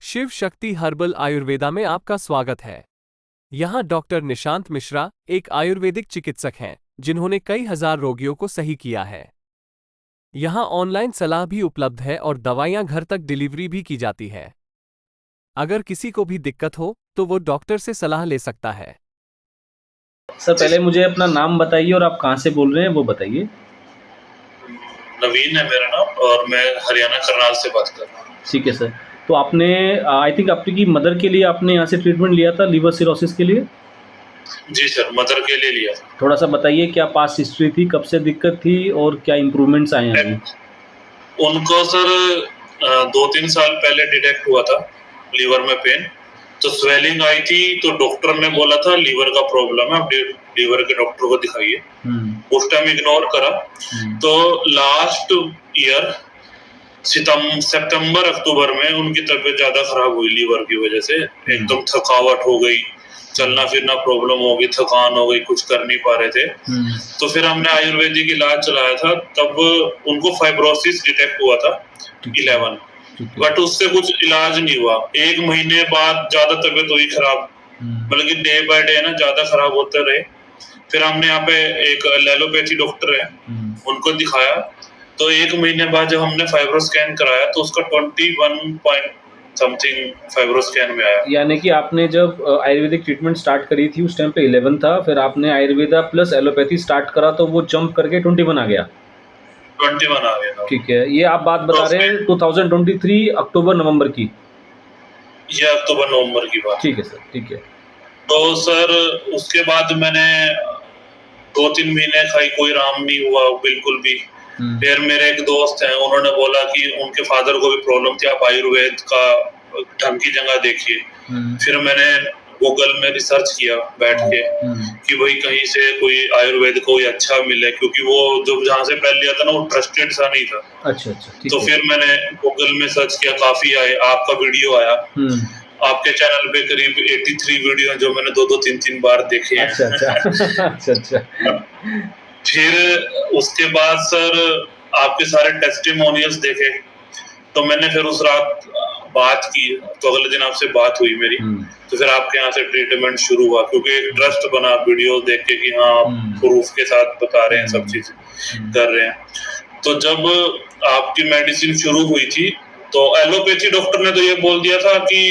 Shiv Shakti herbal Ayurveda में आपका स्वागत है। यहाँ डॉक्टर निशांत मिश्रा एक आयुर्वेदिक चिकित्सक हैं जिन्होंने कई हजार रोगियों को सही किया है। यहाँ ऑनलाइन सलाह भी उपलब्ध है और दवाइयाँ घर तक डिलीवरी भी की जाती है। अगर किसी को भी दिक्कत हो तो वो डॉक्टर से सलाह ले सकता है। सर पहले मुझे अपना नाम बताइए और आप कहाँ से बोल रहे हैं वो बताइए। नवीन है मेरा नाम और मैं हरियाणा करनाल से बात कर रहा हूँ। ठीक है सर, तो आपने आई थिंक आपकी मदर के लिए आपने यहाँ से ट्रीटमेंट लिया था लीवर सिरोसिस के लिए? जी सर, मदर के लिए लिया था। थोड़ा सा बताइए क्या पास्ट हिस्ट्री थी, कब से दिक्कत थी और क्या इम्प्रूवमेंट्स आए हैं अभी? उनको सर 2-3 साल पहले डिटेक्ट हुआ था लीवर में पेन, तो स्वेलिंग आई थी, तो डॉक्टर ने बोला था लीवर का प्रॉब्लम है, आप लीवर के डॉक्टर को दिखाइए। उस टाइम इग्नोर करा। तो लास्ट ईयर सितंबर अक्टूबर में उनकी तबीयत ज्यादा खराब हुई लीवर की वजह से। एकदम थकावट हो गई, चलना फिरना प्रॉब्लम हो गई, थकान हो गई, कुछ कर नहीं पा रहे थे। तो फिर हमने आयुर्वेदिक इलाज चलाया था, तब उनको फाइब्रोसिस डिटेक्ट हुआ था 11, बट उससे कुछ इलाज नहीं हुआ। 1 महीने बाद ज्यादा तबीयत हुई खराब, मतलब कि डे बाय डे ना ज्यादा खराब होते रहे। फिर हमने यहाँ पे एक एलोपैथी डॉक्टर है, उनको दिखाया। तो 1 महीने बाद जब हमने फाइब्रो स्कैन कराया तो उसका 21 पॉइंट समथिंग फाइब्रो स्कैन में आया। यानी कि आपने जब आयुर्वेदिक ट्रीटमेंट स्टार्ट करी थी उस टाइम पे 11 था, फिर आपने आयुर्वेदा प्लस एलोपैथी स्टार्ट करा तो वो जंप करके 21 आ गया। 21 आ गया था। ठीक है, ये आप बात बता रहे हैं 2023 अक्टूबर नवंबर की? ये अक्टूबर नवंबर की बात। ठीक है सर, ठीक है। तो सर उसके बाद मैंने 2-3 महीने खाई, कोई आराम नहीं हुआ बिल्कुल भी। फिर मेरे एक दोस्त हैं, उन्होंने बोला कि उनके फादर को भी प्रॉब्लम थी, आप आयुर्वेद का ढंग की जगह देखिए। फिर मैंने गूगल में रिसर्च किया बैठ के कि भाई कहीं से कोई आयुर्वेद कोई अच्छा मिले, क्योंकि वो जो जहाँ से पहले लिया था ना वो ट्रस्टेड सा नहीं था। अच्छा, तो फिर मैंने गूगल में सर्च किया, काफी आए, आपका वीडियो आया। आपके चैनल पे करीब 83 वीडियो हैं जो मैंने 2-2, 3-3 बार देखे हैं। अच्छा। फिर उसके बाद सर आपके सारे टेस्टिमोनियल्स देखे, तो मैंने फिर उस रात बात की, तो अगले दिन आपसे बात हुई मेरी। तो फिर आपके यहाँ से ट्रीटमेंट शुरू हुआ, क्योंकि एक ट्रस्ट बना वीडियो देख के कि हाँ प्रूफ के साथ बता रहे हैं, सब चीज कर रहे हैं। तो जब आपकी मेडिसिन शुरू हुई थी तो एलोपैथी डॉक्टर ने तो ये बोल दिया था कि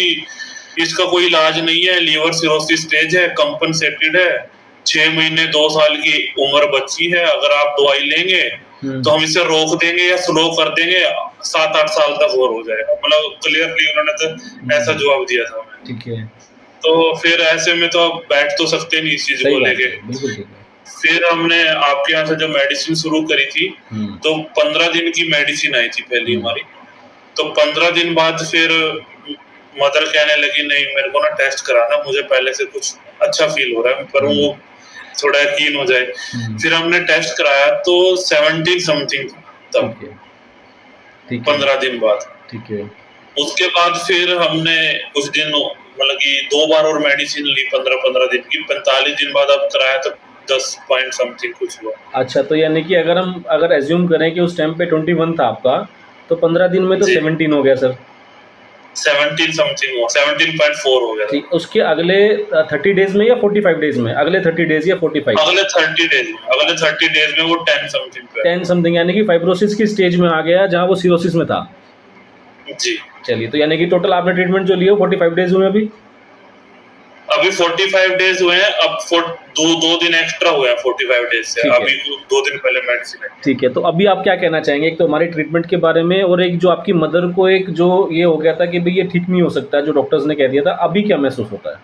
इसका कोई इलाज नहीं है, लीवर सिरोसिस स्टेज है, कंपनसेटेड है, 6 महीने 2 साल की उम्र बच्ची है, अगर आप दवाई लेंगे तो हम इसे रोक देंगे या स्लो कर देंगे, 7-8 साल तक और हो जाएगा। मतलब क्लियरली उन्होंने तो ऐसा जवाब दिया था। ठीक है। तो फिर ऐसे में तो आप बैठ तो सकते नहीं इस चीज को लेके। फिर हमने आपके यहाँ से जो मेडिसिन शुरू करी थी, तो 15 दिन की मेडिसिन आई थी पहली हमारी। तो 15 दिन बाद फिर मदर कहने लगी नहीं मेरे को ना टेस्ट कराना, मुझे पहले से कुछ अच्छा फील हो रहा है, पर वो थोड़ा यकीन हो जाए। फिर हमने टेस्ट कराया तो 17 समथिंग तब 15 दिन बाद। ठीक है। उसके बाद फिर हमने कुछ दिन मतलब कि 2 बार और मेडिसिन ली 15-15 दिन की। 45 दिन बाद अब कराया तो 10 पॉइंट समथिंग कुछ हुआ। अच्छा, तो यानी कि अगर एज्यूम करें कि उस टाइम पे 21 था आपका, तो 15 दिन में तो 17 हो गया सर। 17 समथिंग हो, 17.4 हो गया। ठीक, उसके अगले 30 डेज में या 45 डेज में? अगले 30 डेज या 45? अगले 30 डेज में वो 10 समथिंग पे। 10 समथिंग, यानी कि फाइब्रोसिस की स्टेज में आ गया जहाँ वो सिरोसिस में था। जी। चलिए, तो यानी कि टोटल आपने ट्रीटमेंट जो लिया 45 डेज हुए अभी 45 डेज हुए हैं। अब 2 दिन एक्स्ट्रा हुए हैं 45 डेज से। अभी 2 दिन पहले मेडिसिन है। ठीक है, तो अभी आप क्या कहना चाहेंगे, एक तो हमारी ट्रीटमेंट के बारे में, और एक जो आपकी मदर को एक जो ये हो गया था कि भाई ये ठीक नहीं हो सकता, जो डॉक्टर्स ने कह दिया था, अभी क्या महसूस होता है?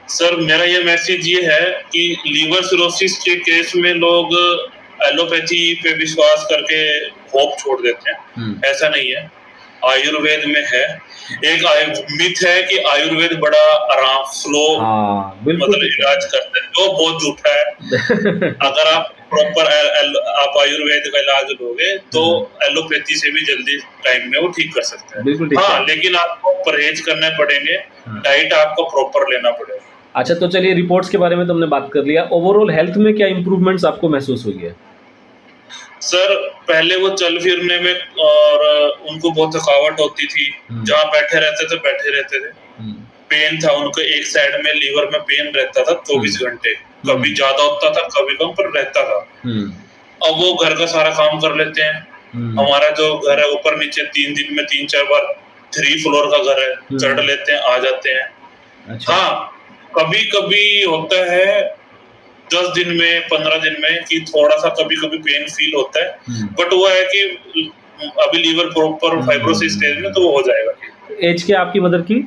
सर मेरा ये मैसेज ये है कि लीवर सिरोसिस के केस में लोग एलोपैथी पे विश्वास करके होप छोड़ देते हैं। ऐसा नहीं है, आयुर्वेद में है। एक मिथ है कि आयुर्वेद बड़ा आराम स्लो मतलब इलाज करते हैं, जो बहुत झूठा है। अगर आप प्रॉपर आप आयुर्वेद का इलाज लोगे तो एलोपैथी से भी जल्दी टाइम में वो ठीक कर सकते हैं। हाँ, लेकिन आपको परहेज करने पड़ेंगे, डाइट आपको प्रॉपर लेना पड़ेगा। अच्छा, तो चलिए रिपोर्ट्स के बारे में तो हमने बात कर लिया। ओवरऑल हेल्थ में क्या इंप्रूवमेंट्स आपको महसूस हुई है? सर पहले वो चल फिरने में और उनको बहुत थकावट होती थी, जहाँ बैठे रहते थे। पेन था उनको एक साइड में, लीवर में पेन रहता था 24 घंटे, कभी ज्यादा होता था कभी कम, पर रहता था। अब वो घर का सारा काम कर लेते हैं। हमारा जो घर है ऊपर नीचे 3 दिन में 3-4 बार 3 फ्लोर का घर है, चढ़ लेते हैं, आ जाते हैं। अच्छा। हाँ, कभी कभी होता है 10 दिन में 15 दिन में कि थोड़ा सा कभी कभी पेन फील होता है, बट वो है कि अभी लीवर प्रॉपर फाइब्रोसिस स्टेज में, तो वो हो जाएगा। एज क्या आपकी मदर की?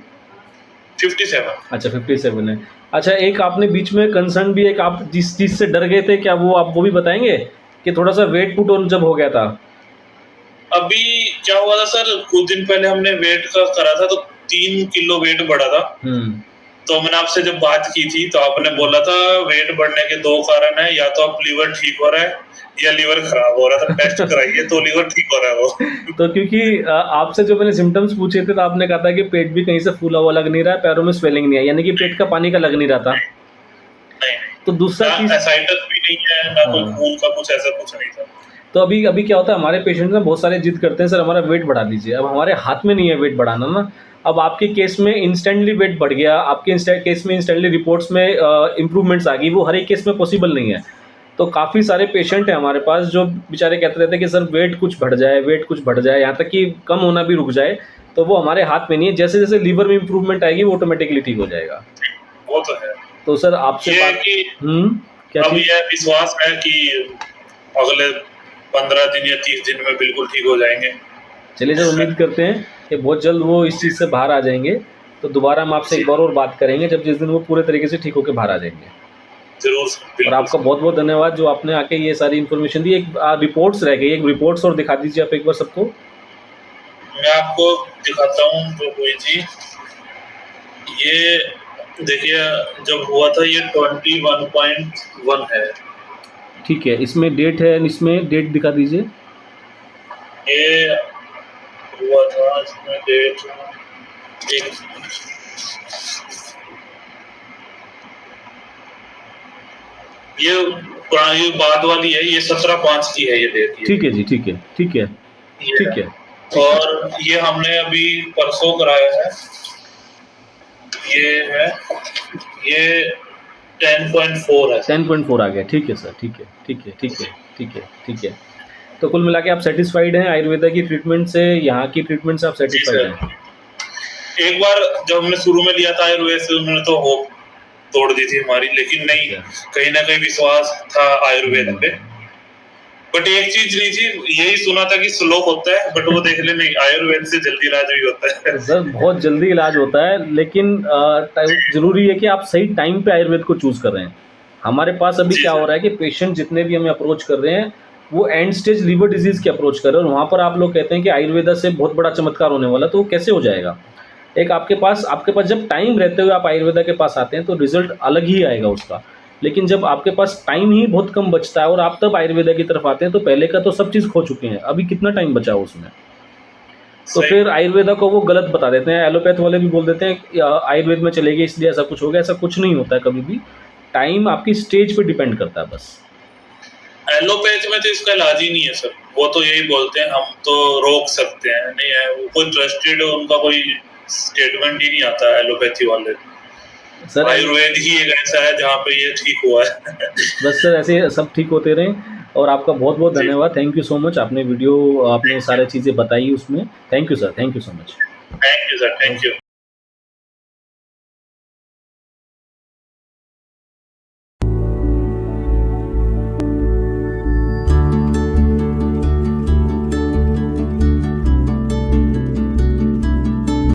57। अच्छा 57 है। अच्छा, एक आपने बीच में कंसर्न भी, एक आप जिस चीज़ से डर गए थे, क्या वो आप वो भी बताएंगे कि थोड़ा सा वेट पुट ऑन जब हो गया था? अभी क्या हुआ था सर, कुछ दिन पहले हमने वेट का करा था, तो 3 किलो वेट बढ़ा था। तो मैंने आपसे जब बात की थी तो आपने बोला था वेट बढ़ने के 2 कारण है, या तो आप लीवर ठीक हो रहा है या लीवर खराब हो रहा था, टेस्ट कराइए तो लीवर ठीक हो रहा है वो। तो क्योंकि आपसे जो मैंने सिम्टम्स पूछे थे तो आपने कहा था कि पेट भी कहीं से फूला हुआ लग नहीं रहा है, पैरों में स्वेलिंग नहीं है, यानी कि पेट का पानी का लग नहीं रहा था। नहीं। तो दूसरा चीज, एसाइटिस भी नहीं है ना, कोई खून का कुछ ऐसा कुछ नहीं था। तो अभी क्या होता है, हमारे पेशेंट ना बहुत सारे जिद करते हैं, सर हमारा वेट बढ़ा दीजिए। अब हमारे हाथ में नहीं है वेट बढ़ाना ना। अब आपके केस में इंस्टेंटली वेट बढ़ गया, आपके केस में इंस्टेंटली रिपोर्ट्स में इम्प्रूवमेंट्स आ गई, वो हर एक केस में पॉसिबल नहीं है। तो काफ़ी सारे पेशेंट हैं हमारे पास जो बेचारे कहते रहते हैं कि सर वेट कुछ बढ़ जाए, वेट कुछ बढ़ जाए, यहाँ तक कि कम होना भी रुक जाए। तो वो हमारे हाथ में नहीं है, जैसे जैसे लीवर में इम्प्रूवमेंट आएगी वो ऑटोमेटिकली ठीक हो जाएगा। वो तो है। तो सर आपसे ये बात, क्या अब ये विश्वास है कि अगले 15 दिन या 30 दिन में बिल्कुल ठीक हो जाएंगे। चलिए सर, उम्मीद करते हैं कि बहुत जल्द वो इस चीज़ से बाहर आ जाएंगे। तो दोबारा हम आपसे एक बार और बात करेंगे जब जिस दिन वो पूरे तरीके से ठीक होकर बाहर आ जाएंगे। जरूर। और आपका बहुत बहुत धन्यवाद जो आपने आके ये सारी इन्फॉर्मेशन दी। एक रिपोर्ट्स रह गई, एक रिपोर्ट्स और दिखा दीजिए आप एक बार सबको। मैं आपको दिखाता हूँ जो हुई थी। ये देखिए जब हुआ था ये 21.1 है। ठीक है, इसमें डेट है, इसमें डेट दिखा दीजिए। ये हुआ था, इसमें डेट ये बाद वाली है, ये 17/5 की है ये डेट। ठीक है जी, ठीक है ठीक है ठीक है। और ये हमने अभी परसों कराया है, ये है, ये 10.4 है। 10.4 आ गया। ठीक है सर, ठीक है ठीक है ठीक है ठीक है ठीक है। तो कुल मिला के आप सेटिस्फाइड हैं आयुर्वेदा की ट्रीटमेंट से, यहाँ की ट्रीटमेंट से आप सेटिस्फाइड हैं? एक बार जब हमने शुरू में लिया था आयुर्वेद से, उन्होंने तो होप तोड़ दी थी हमारी, लेकिन नहीं, कहीं ना कहीं विश्वास था आयुर्वेद पे। बट एक चीज नहीं थी, यही सुना था कि स्लो होता है, बट वो देख ले नहीं, आयुर्वेद से जल्दी इलाज भी होता है। सर बहुत जल्दी इलाज होता है, लेकिन जरूरी है कि आप सही टाइम पे आयुर्वेद को चूज कर रहे हैं। हमारे पास अभी क्या हो रहा है कि पेशेंट जितने भी हमें अप्रोच कर रहे हैं वो एंड स्टेज लीवर डिजीज की अप्रोच कर रहे हैं, और वहाँ पर आप लोग कहते हैं कि आयुर्वेदा से बहुत बड़ा चमत्कार होने वाला, तो वो कैसे हो जाएगा? एक आपके पास जब टाइम रहते हुए आप आयुर्वेदा के पास आते हैं तो रिजल्ट अलग ही आएगा उसका। लेकिन जब आपके पास टाइम ही बहुत कम बचता है और आप तब आयुर्वेदा की तरफ आते हैं तो पहले का तो सब चीज़ खो चुके हैं, अभी कितना टाइम बचा हो उसमें। तो फिर आयुर्वेदा को वो गलत बता देते हैं, एलोपैथ वाले भी बोल देते हैं आयुर्वेद में चले गए इसलिए ऐसा कुछ हो गया। ऐसा कुछ नहीं होता है कभी भी, टाइम आपकी स्टेज पे डिपेंड करता है बस। एलोपैथ में तो इसका इलाज ही नहीं है सर, वो तो यही बोलते हैं हम तो रोक सकते हैं, नहीं है वो कोई ट्रस्टेड, उनका कोई स्टेटमेंट ही नहीं आता है एलोपैथी वाले। सर आयुर्वेद ही एक ऐसा है जहाँ पे ये ठीक हुआ है। बस सर ऐसे सब ठीक होते रहें, और आपका बहुत बहुत धन्यवाद। थैंक यू सो मच, आपने सारी चीज़ें बताई उसमें। Thank you sir, thank you so much. Thank you sir, thank you.